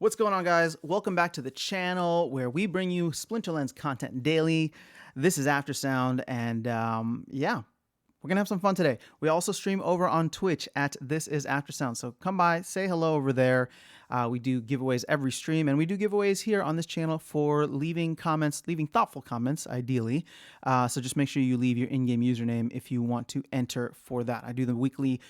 What's going on, guys? Welcome back to the channel where we bring you Splinterlands content daily. This is Aftersound, and yeah, we're gonna have some fun today. We also stream over on Twitch at This Is Aftersound, so come by, say hello over there. We do giveaways every stream, and we do giveaways here on this channel for leaving comments, leaving thoughtful comments, ideally. So just make sure you leave your in-game username if you want to enter for that. I do the weekly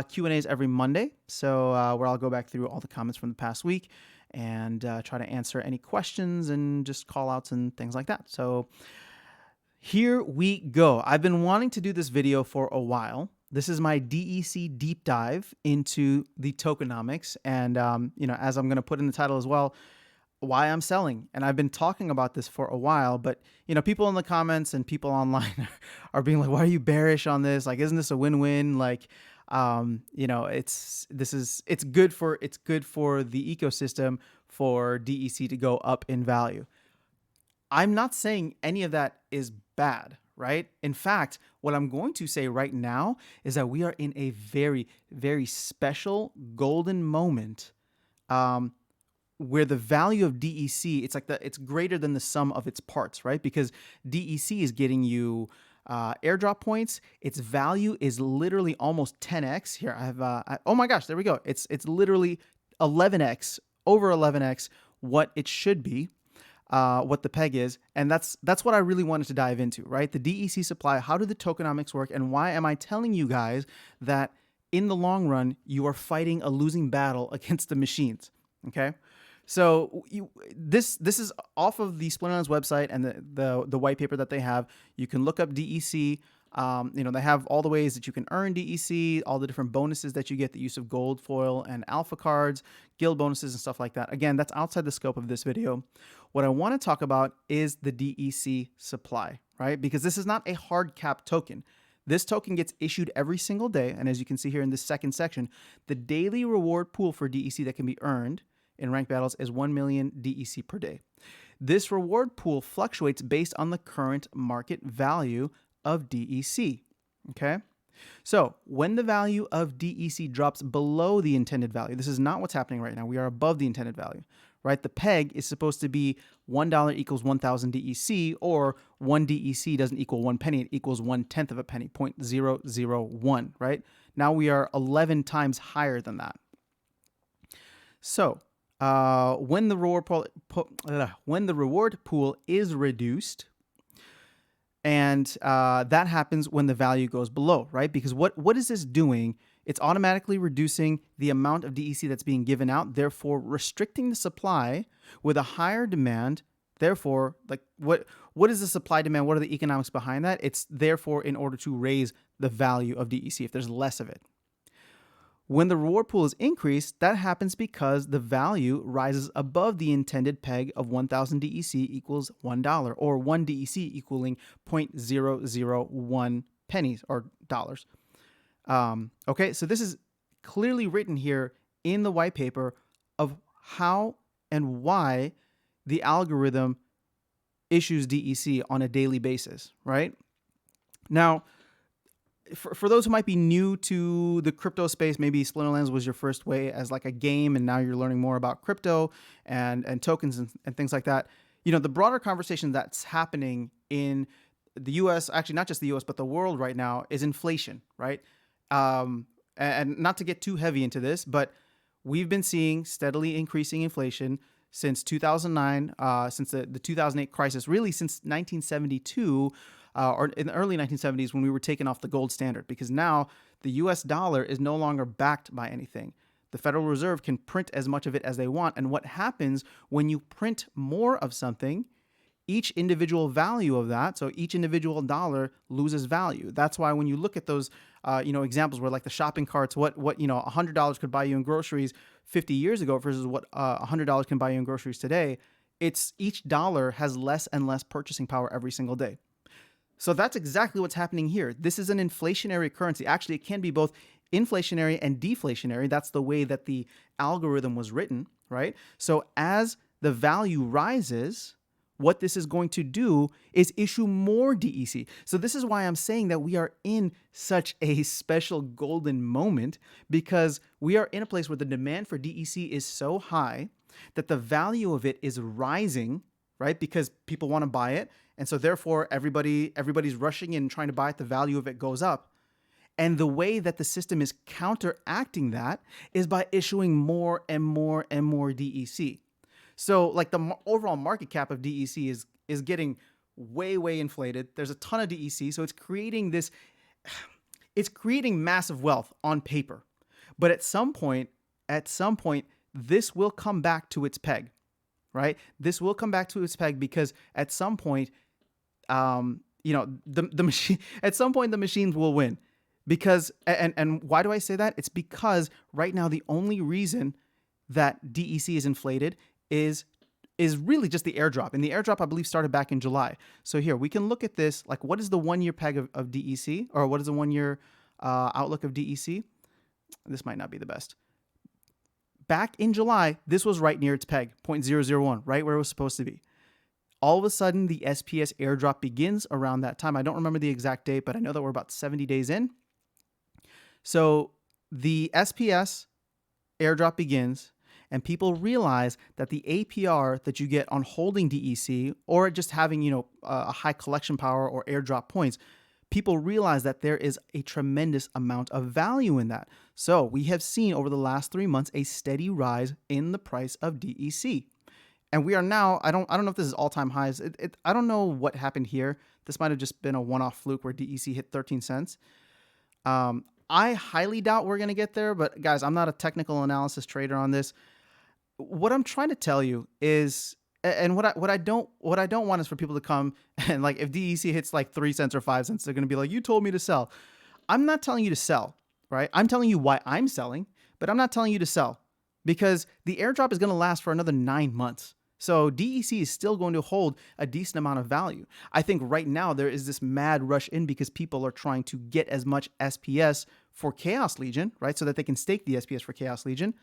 Q&As every Monday, so where I'll go back through all the comments from the past week and try to answer any questions and just call outs and things like that. So here we go. I've been wanting to do this video for a while. This is my DEC deep dive into the tokenomics, and as I'm going to put in the title as well, why I'm selling. And I've been talking about this for a while, but people in the comments and people online are being like, why are you bearish on this? Like, isn't this a win-win? Like, it's good for the ecosystem for DEC to go up in value. I'm not saying any of that is bad, right? In fact, what I'm going to say right now is that we are in a very, very special golden moment, where the value of DEC, it's greater than the sum of its parts, right? Because DEC is getting you airdrop points. Its value is literally almost 10x. Here, I have, oh my gosh, there we go. It's literally 11x, over 11x what it should be, what the peg is. And that's what I really wanted to dive into, right? The DEC supply, how do the tokenomics work? And why am I telling you guys that in the long run, you are fighting a losing battle against the machines, okay? So this is off of the Splinterlands website and the white paper that they have. You can look up DEC. They have all the ways that you can earn DEC, all the different bonuses that you get, the use of gold foil and alpha cards, guild bonuses and stuff like that. Again, that's outside the scope of this video. What I want to talk about is the DEC supply, right? Because this is not a hard cap token. This token gets issued every single day. And as you can see here in this second section, the daily reward pool for DEC that can be earned in ranked battles is 1 million DEC per day. This reward pool fluctuates based on the current market value of DEC, okay? So when the value of DEC drops below the intended value, this is not what's happening right now. We are above the intended value, right? The peg is supposed to be $1 equals 1,000 DEC, or 1 DEC doesn't equal 1 penny, it equals 1/10 of a penny, 0.001, right? Now we are 11 times higher than that. So when the reward pool is reduced, and that happens when the value goes below, right? Because what is this doing? It's automatically reducing the amount of DEC that's being given out, therefore restricting the supply with a higher demand. Therefore, like what is the supply demand? What are the economics behind that? It's therefore in order to raise the value of DEC if there's less of it. When the reward pool is increased, that happens because the value rises above the intended peg of 1,000 DEC equals $1, or 1 DEC equaling 0.001 pennies or dollars. Okay, so this is clearly written here in the white paper of how and why the algorithm issues DEC on a daily basis, right? Now, for those who might be new to the crypto space, maybe Splinterlands was your first way as like a game, and now you're learning more about crypto and tokens and things like that. The broader conversation that's happening in the US, actually not just the US, but the world right now, is inflation, right? And not to get too heavy into this, but we've been seeing steadily increasing inflation since 2009, since the 2008 crisis, really since 1972, or in the early 1970s, when we were taken off the gold standard, because now the US dollar is no longer backed by anything. The Federal Reserve can print as much of it as they want. And what happens when you print more of something, each individual value of that, so each individual dollar loses value. That's why when you look at those, examples where like the shopping carts, what $100 could buy you in groceries 50 years ago versus what $100 can buy you in groceries today, it's each dollar has less and less purchasing power every single day. So that's exactly what's happening here. This is an inflationary currency. Actually, it can be both inflationary and deflationary. That's the way that the algorithm was written, right? So as the value rises, what this is going to do is issue more DEC. So this is why I'm saying that we are in such a special golden moment, because we are in a place where the demand for DEC is so high that the value of it is rising, right? Because people want to buy it. And so therefore everybody's rushing in trying to buy it. The value of it goes up. And the way that the system is counteracting that is by issuing more and more and more DEC. So like the overall market cap of DEC is getting way inflated. There's a ton of DEC, so it's creating massive wealth on paper. But at some point, this will come back to its peg, right? This will come back to its peg because at some point, the machine. At some point, the machines will win. Because and why do I say that? It's because right now the only reason that DEC is inflated is really just the airdrop. And the airdrop, I believe, started back in July. So here we can look at this. Like, what is the 1 year peg of DEC, or what is the 1 year outlook of DEC? This might not be the best. Back in July, this was right near its peg, 0.001, right where it was supposed to be. All of a sudden, the SPS airdrop begins around that time. I don't remember the exact date, but I know that we're about 70 days in. So the SPS airdrop begins, and people realize that the APR that you get on holding DEC or just having, a high collection power or airdrop points, people realize that there is a tremendous amount of value in that. So we have seen over the last 3 months a steady rise in the price of DEC. And we are now, I don't know if this is all-time highs. I don't know what happened here. This might have just been a one-off fluke where DEC hit 13 cents. I highly doubt we're going to get there, but guys, I'm not a technical analysis trader on this. What I'm trying to tell you is, and what I don't want is for people to come and, like, if DEC hits like 3 cents or 5 cents, they're going to be like, you told me to sell. I'm not telling you to sell, right? I'm telling you why I'm selling, but I'm not telling you to sell because the airdrop is going to last for another 9 months. So DEC is still going to hold a decent amount of value. I think right now there is this mad rush in because people are trying to get as much SPS for Chaos Legion, right? So that they can stake the SPS for Chaos Legion.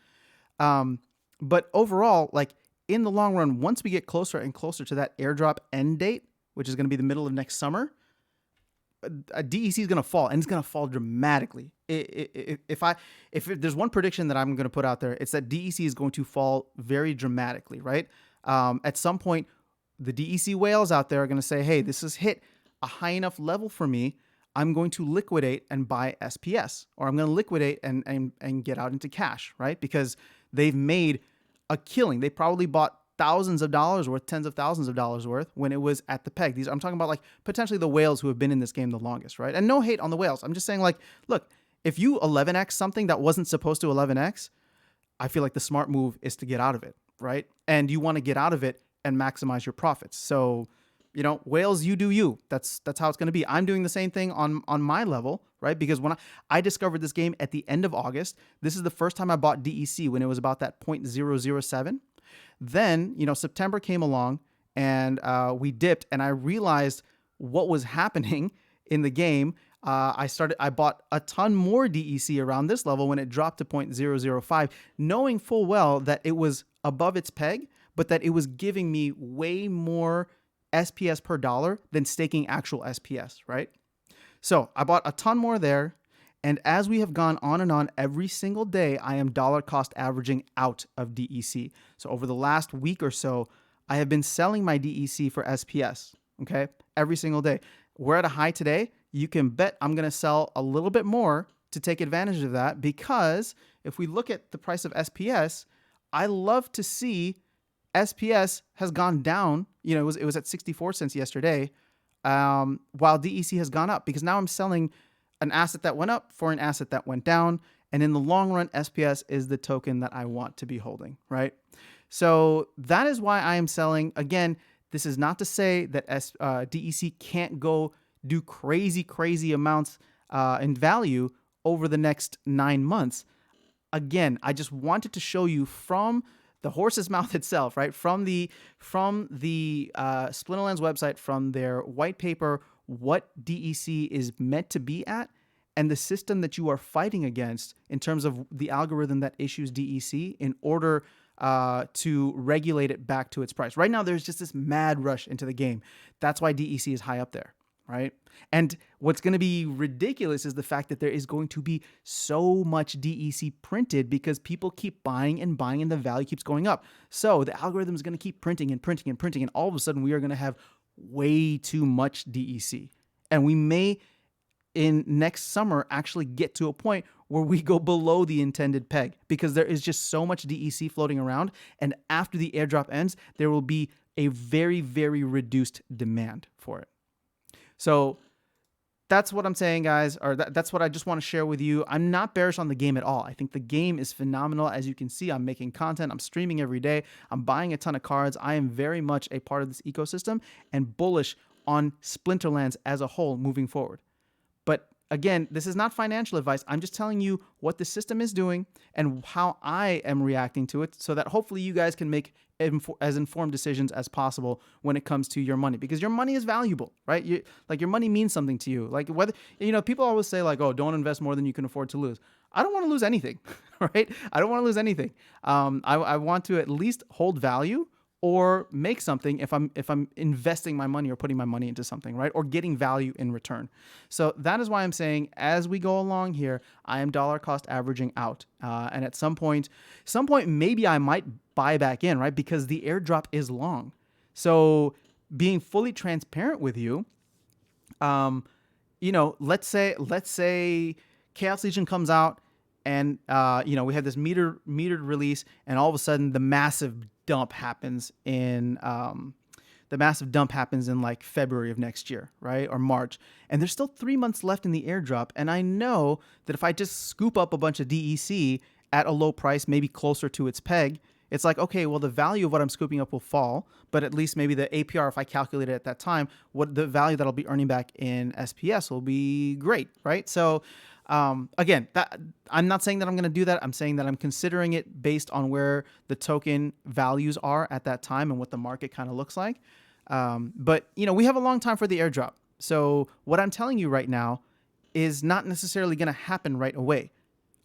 But overall, like in the long run, once we get closer and closer to that airdrop end date, which is going to be the middle of next summer, DEC is going to fall, and it's going to fall dramatically. If there's one prediction that I'm going to put out there, it's that DEC is going to fall very dramatically, right? At some point, the DEC whales out there are going to say, hey, this has hit a high enough level for me. I'm going to liquidate and buy SPS, or I'm going to liquidate and get out into cash, right? Because they've made a killing. They probably bought thousands of dollars worth, tens of thousands of dollars worth when it was at the peg. I'm talking about like potentially the whales who have been in this game the longest, right? And no hate on the whales. I'm just saying, like, look, if you 11x something that wasn't supposed to 11x, I feel like the smart move is to get out of it, right? And you want to get out of it and maximize your profits. So, whales, you do you. That's how it's going to be. I'm doing the same thing on my level, right? Because when I discovered this game at the end of August, this is the first time I bought DEC when it was about that 0.007. Then, September came along and we dipped, and I realized what was happening in the game. I bought a ton more DEC around this level when it dropped to 0.005, knowing full well that it was above its peg, but that it was giving me way more SPS per dollar than staking actual SPS, right? So I bought a ton more there. And as we have gone on and on every single day, I am dollar cost averaging out of DEC. So over the last week or so, I have been selling my DEC for SPS, okay? Every single day. We're at a high today. You can bet I'm going to sell a little bit more to take advantage of that, because if we look at the price of SPS, I love to see SPS has gone down. It was at 64 cents yesterday, while DEC has gone up, because now I'm selling an asset that went up for an asset that went down. And in the long run, SPS is the token that I want to be holding, right? So that is why I am selling. Again, this is not to say that DEC can't go do crazy amounts in value over the next 9 months. Again, I just wanted to show you from the horse's mouth itself, right? From the Splinterlands website, from their white paper, what DEC is meant to be at, and the system that you are fighting against in terms of the algorithm that issues DEC in order to regulate it back to its price. Right now, there's just this mad rush into the game. That's why DEC is high up there, right? And what's going to be ridiculous is the fact that there is going to be so much DEC printed because people keep buying and buying and the value keeps going up. So the algorithm is going to keep printing and printing and printing. And all of a sudden we are going to have way too much DEC. And we may in next summer actually get to a point where we go below the intended peg because there is just so much DEC floating around. And after the airdrop ends, there will be a very, very reduced demand for it. So that's what I'm saying, guys, or that's what I just want to share with you. I'm not bearish on the game at all. I think the game is phenomenal. As you can see, I'm making content. I'm streaming every day. I'm buying a ton of cards. I am very much a part of this ecosystem and bullish on Splinterlands as a whole moving forward. But again, this is not financial advice. I'm just telling you what the system is doing and how I am reacting to it so that hopefully you guys can make as informed decisions as possible when it comes to your money, because your money is valuable, right? Your money means something to you. Like whether, people always say like, oh, don't invest more than you can afford to lose. I don't want to lose anything, right? I don't want to lose anything. I want to at least hold value or make something if I'm investing my money or putting my money into something, right? Or getting value in return. So that is why I'm saying as we go along here, I am dollar cost averaging out. And at some point, maybe I might buy back in, right? Because the airdrop is long. So being fully transparent with you, let's say Chaos Legion comes out and, we have this metered release and all of a sudden the massive dump happens in like February of next year, right? Or March. And there's still 3 months left in the airdrop. And I know that if I just scoop up a bunch of DEC at a low price, maybe closer to its peg, it's like, okay, well, the value of what I'm scooping up will fall, but at least maybe the APR, if I calculate it at that time, what the value that I'll be earning back in SPS will be great, right? So again, I'm not saying that I'm going to do that. I'm saying that I'm considering it based on where the token values are at that time and what the market kind of looks like. But we have a long time for the airdrop. So what I'm telling you right now is not necessarily going to happen right away.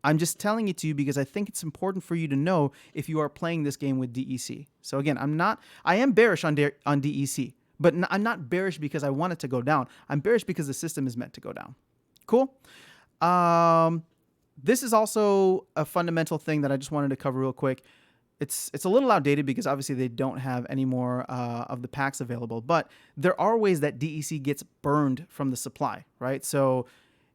I'm just telling it to you because I think it's important for you to know if you are playing this game with DEC. So again, I am bearish on DEC, but I'm not bearish because I want it to go down. I'm bearish because the system is meant to go down. Cool. This is also a fundamental thing that I just wanted to cover real quick. It's a little outdated because obviously they don't have any more of the packs available, but there are ways that DEC gets burned from the supply, right? So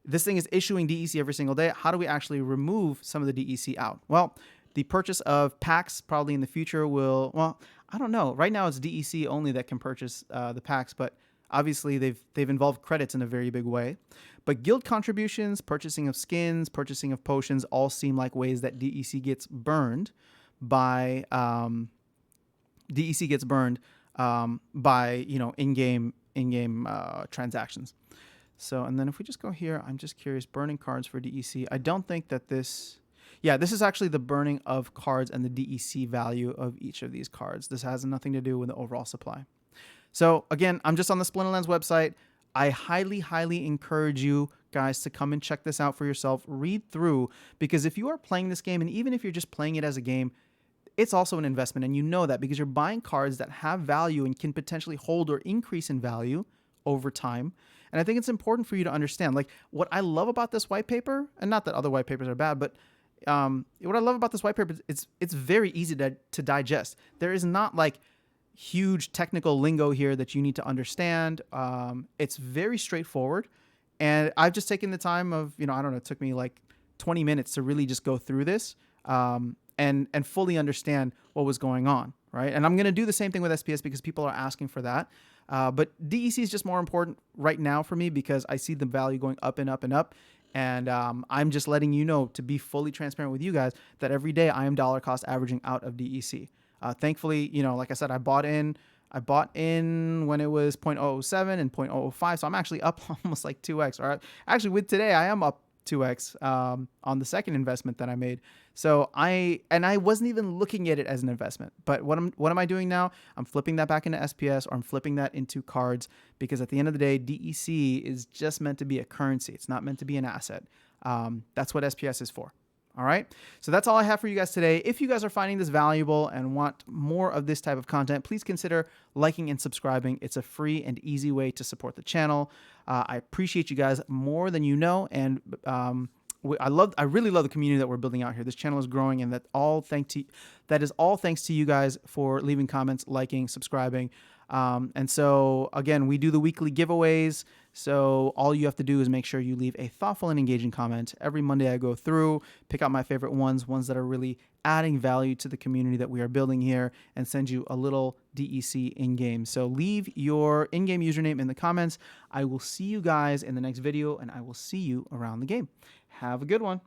this thing is issuing DEC every single day. How do we actually remove some of the DEC out? Well, the purchase of packs probably in the future I don't know. Right now it's DEC only that can purchase the packs, but obviously they've involved credits in a very big way. But guild contributions, purchasing of skins, purchasing of potions all seem like ways that DEC gets burned by in-game transactions. So, and then if we just go here, I'm just curious, burning cards for DEC. I don't think that this is actually the burning of cards and the DEC value of each of these cards. This has nothing to do with the overall supply. So again, I'm just on the Splinterlands website. I highly, highly encourage you guys to come and check this out for yourself. Read through, because if you are playing this game, and even if you're just playing it as a game, it's also an investment. And you know that because you're buying cards that have value and can potentially hold or increase in value over time. And I think it's important for you to understand, like, what I love about this white paper, and not that other white papers are bad, but what I love about this white paper is it's very easy to digest. There is not like huge technical lingo here that you need to understand. It's very straightforward. And I've just taken the time of, I don't know, it took me like 20 minutes to really just go through this and fully understand what was going on, right? And I'm going to do the same thing with SPS because people are asking for that. But DEC is just more important right now for me because I see the value going up and up and up. And I'm just letting you know, to be fully transparent with you guys, that every day I am dollar cost averaging out of DEC. Thankfully, like I said, I bought in when it was 0.007 and 0.005. So I'm actually up almost like 2x. Or actually with today, I am up 2x on the second investment that I made. So I wasn't even looking at it as an investment. But what am I doing now? I'm flipping that back into SPS, or I'm flipping that into cards, because at the end of the day, DEC is just meant to be a currency. It's not meant to be an asset. That's what SPS is for. All right. So that's all I have for you guys today. If you guys are finding this valuable and want more of this type of content, please consider liking and subscribing. It's a free and easy way to support the channel. I appreciate you guys more than you know. And I really love the community that we're building out here. This channel is growing, and that is all thanks to you guys for leaving comments, liking, subscribing. And so again, we do the weekly giveaways. So all you have to do is make sure you leave a thoughtful and engaging comment. Every Monday I go through, pick out my favorite ones that are really adding value to the community that we are building here, and send you a little DEC in-game. So leave your in-game username in the comments. I will see you guys in the next video, and I will see you around the game. Have a good one.